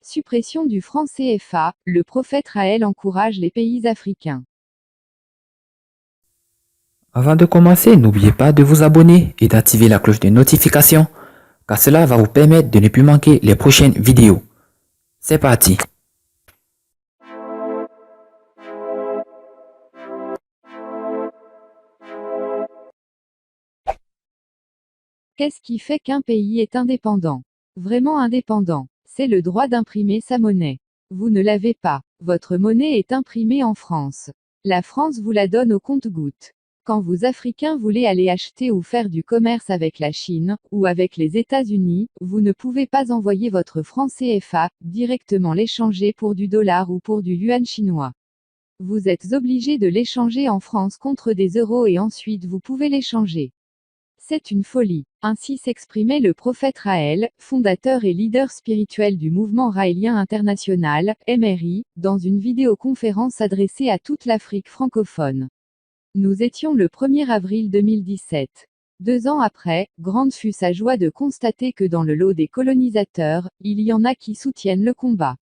Suppression du franc CFA, le prophète Raël encourage les pays africains. Avant de commencer, n'oubliez pas de vous abonner et d'activer la cloche de notification, car cela va vous permettre de ne plus manquer les prochaines vidéos. C'est parti! Qu'est-ce qui fait qu'un pays est indépendant? Vraiment indépendant, c'est le droit d'imprimer sa monnaie. Vous ne l'avez pas. Votre monnaie est imprimée en France. La France vous la donne au compte-gouttes. Quand vous Africains voulez aller acheter ou faire du commerce avec la Chine, ou avec les États-Unis, vous ne pouvez pas envoyer votre franc CFA, directement l'échanger pour du dollar ou pour du yuan chinois. Vous êtes obligé de l'échanger en France contre des euros et ensuite vous pouvez l'échanger. C'est une folie. Ainsi s'exprimait le prophète Raël, fondateur et leader spirituel du mouvement raélien international, MRI, dans une vidéoconférence adressée à toute l'Afrique francophone. Nous étions le 1er avril 2017. 2 ans après, grande fut sa joie de constater que dans le lot des colonisateurs, il y en a qui soutiennent le combat.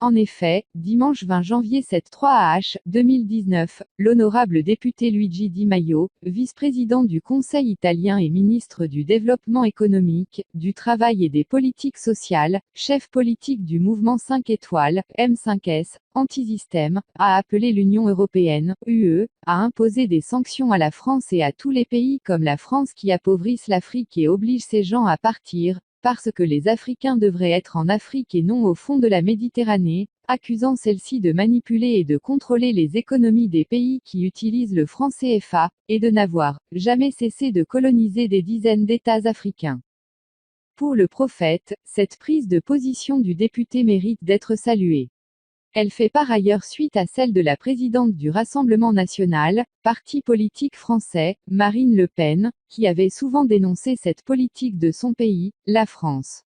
En effet, dimanche 20 janvier 7-3 2019, l'honorable député Luigi Di Maio, vice-président du Conseil italien et ministre du Développement économique, du Travail et des politiques sociales, chef politique du mouvement 5 étoiles, M5S, anti-système, a appelé l'Union européenne, UE, à imposer des sanctions à la France et à tous les pays comme la France qui appauvrissent l'Afrique et obligent ces gens à partir, parce que les Africains devraient être en Afrique et non au fond de la Méditerranée, accusant celle-ci de manipuler et de contrôler les économies des pays qui utilisent le franc CFA, et de n'avoir jamais cessé de coloniser des dizaines d'États africains. Pour le prophète, cette prise de position du député mérite d'être saluée. Elle fait par ailleurs suite à celle de la présidente du Rassemblement national, parti politique français, Marine Le Pen, qui avait souvent dénoncé cette politique de son pays, la France.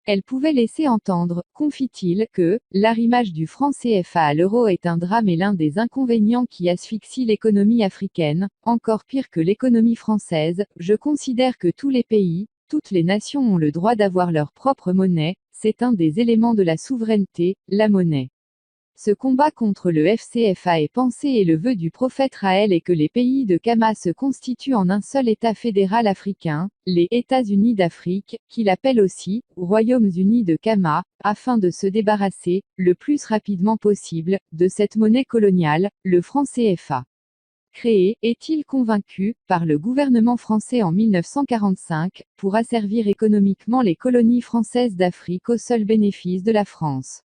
Elle pouvait laisser entendre, confie-t-il, que l'arrimage du franc CFA à l'euro est un drame et l'un des inconvénients qui asphyxie l'économie africaine, encore pire que l'économie française. Je considère que tous les pays, toutes les nations ont le droit d'avoir leur propre monnaie, c'est un des éléments de la souveraineté, la monnaie. Ce combat contre le FCFA est pensé et le vœu du prophète Raël est que les pays de Kama se constituent en un seul État fédéral africain, les États-Unis d'Afrique, qu'il appelle aussi Royaumes-Unis de Kama, afin de se débarrasser, le plus rapidement possible, de cette monnaie coloniale, le franc CFA. Créé, est-il convaincu, par le gouvernement français en 1945, pour asservir économiquement les colonies françaises d'Afrique au seul bénéfice de la France.